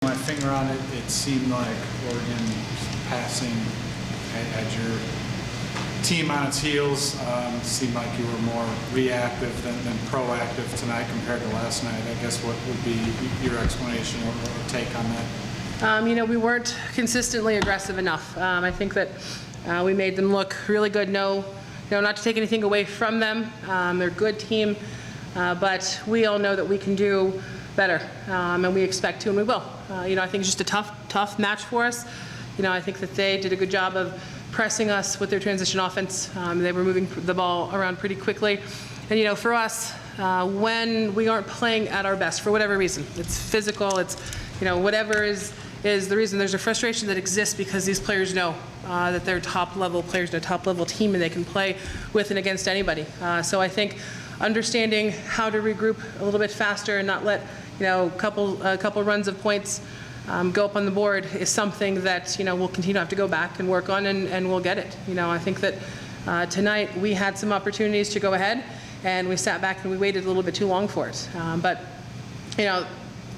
My finger on it, it seemed like Oregon passing had your team on its heels. Seemed like you were more reactive than proactive tonight compared to last night. I guess what would be your explanation or take on that? We weren't consistently aggressive enough. I think that we made them look really good. No, not to take anything away from them. They're a good team, but we all know that we can do better, and we expect to, and we will. I think it's just a tough match for us. I think that they did a good job of pressing us with their transition offense. They were moving the ball around pretty quickly. And, for us, when we aren't playing at our best, for whatever reason, it's physical, it's, whatever is the reason, there's a frustration that exists because these players know that they're top-level players, they're a top-level team, and they can play with and against anybody. So I think understanding how to regroup a little bit faster and not let, a couple runs of points go up on the board is something that, we'll continue to have to go back and work on, and we'll get it. I think that tonight we had some opportunities to go ahead, and we sat back and we waited a little bit too long for it. But,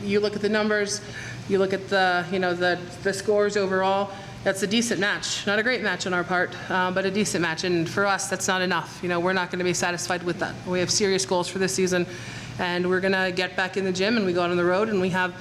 you look at the numbers, you look at the scores overall, that's a decent match. Not a great match on our part, but a decent match. And for us, that's not enough. We're not going to be satisfied with that. We have serious goals for this season, and we're going to get back in the gym, and we go out on the road, and we have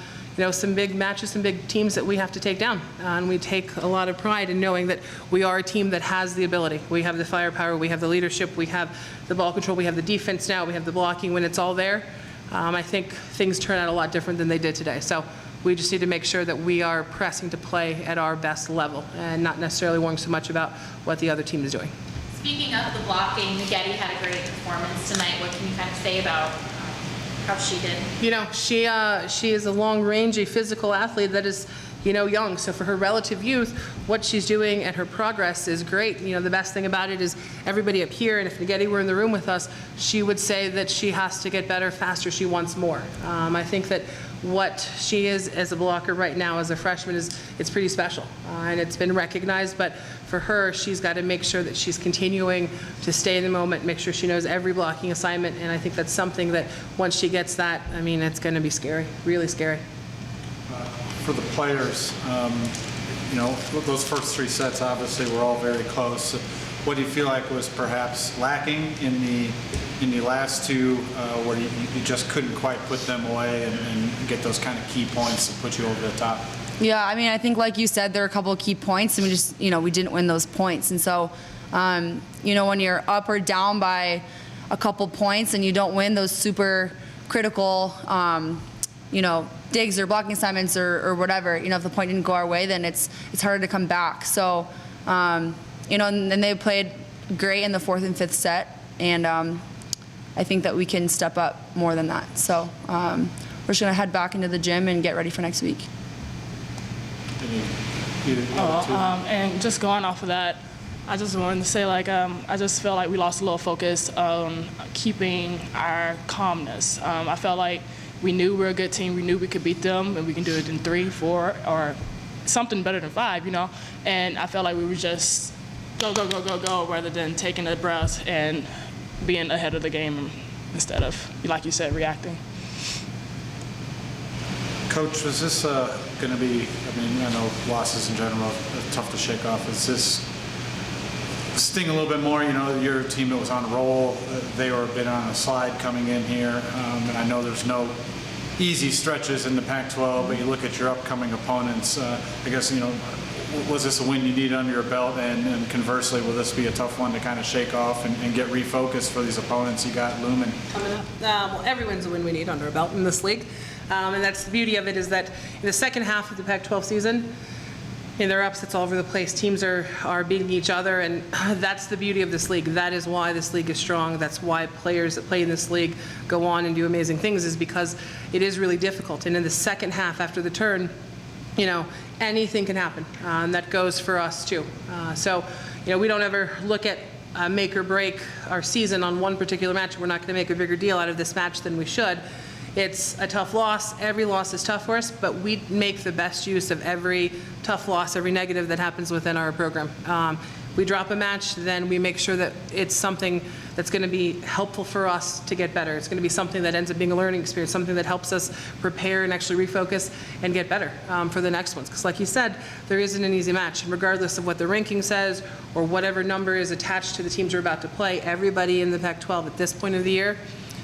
some big matches, some big teams that we have to take down. And we take a lot of pride in knowing that we are a team that has the ability. We have the firepower, we have the leadership, we have the ball control, we have the defense now, we have the blocking. When it's all there, I think things turn out a lot different than they did today. So we just need to make sure that we are pressing to play at our best level and not necessarily worrying so much about what the other team is doing. Speaking of the blocking, Gabby had a great performance tonight. What can you kind of say about how she did? She is a long-rangey physical athlete that is, young. So for her relative youth, what she's doing and her progress is great. The best thing about it is everybody up here, and if Nageti were in the room with us, she would say that she has to get better faster. She wants more. I think that what she is as a blocker right now as a freshman it's pretty special, and it's been recognized. But for her, she's got to make sure that she's continuing to stay in the moment, make sure she knows every blocking assignment, and I think that's something that once she gets that, it's going to be scary, really scary. For the players, those first three sets obviously were all very close. What do you feel like was perhaps lacking in the last two, where you just couldn't quite put them away and get those kind of key points that put you over the top? Yeah, I think like you said, there are a couple of key points, and we just, we didn't win those points. And so, when you're up or down by a couple points and you don't win those super critical, digs or blocking assignments or whatever, if the point didn't go our way, then it's harder to come back. So, and they played great in the fourth and fifth set, and I think that we can step up more than that. So we're just going to head back into the gym and get ready for next week. And just going off of that, I just wanted to say, I just felt like we lost a little focus on keeping our calmness. I felt like we knew we were a good team. We knew we could beat them, and we can do it in 3, 4, or something better than 5, And I felt like we were just go, go, go, go, go, rather than taking a breath and being ahead of the game instead of, like you said, reacting. Coach, was this going to be, I know losses in general are tough to shake off. Is this sting a little bit more? Your team that was on a roll, they were a bit on a slide coming in here. And I know there's no easy stretches in the Pac-12, but you look at your upcoming opponents, I guess, was this a win you need under your belt? And conversely, will this be a tough one to kind of shake off and get refocused for these opponents you got looming? Coming up. Well, every win's a win we need under our belt in this league. And that's the beauty of it, is that in the second half of the Pac-12 season, there are upsets all over the place. Teams are beating each other, and that's the beauty of this league. That is why this league is strong. That's why players that play in this league go on and do amazing things, is because it is really difficult. And in the second half after the turn, anything can happen. And that goes for us too. So, we don't ever look at make or break our season on one particular match. We're not going to make a bigger deal out of this match than we should. It's a tough loss. Every loss is tough for us, but we make the best use of every tough loss, every negative that happens within our program. we drop a match, then we make sure that it's something that's going to be helpful for us to get better. It's going to be something that ends up being a learning experience, something that helps us prepare and actually refocus and get better for the next ones. Because like you said, there isn't an easy match. And regardless of what the ranking says or whatever number is attached to the teams we're about to play, everybody in the Pac-12 at this point of the year,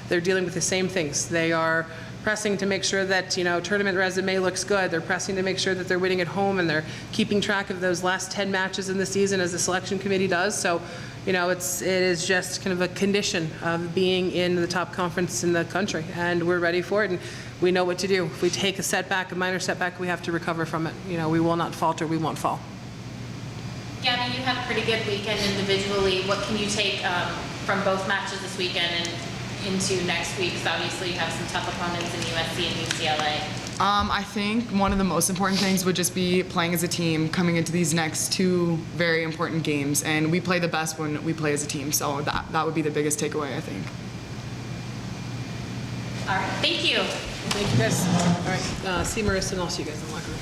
they're dealing with the same things. They are pressing to make sure that, tournament resume looks good. They're pressing to make sure that they're winning at home, and they're keeping track of those last 10 matches in the season as the selection committee does. So, it is just kind of a condition of being in the top conference in the country, and we're ready for it, and we know what to do. If we take a setback, a minor setback, we have to recover from it. We will not falter, we won't fall. Gabby, you had a pretty good weekend individually. What can you take from both matches this weekend and into next week? Because obviously you have some tough opponents in USC and UCLA. I think one of the most important things would just be playing as a team coming into these next two very important games. And we play the best when we play as a team. So that would be the biggest takeaway, I think. All right. Thank you. Thank you, guys. All right. See Marissa, and I'll see you guys in the locker room.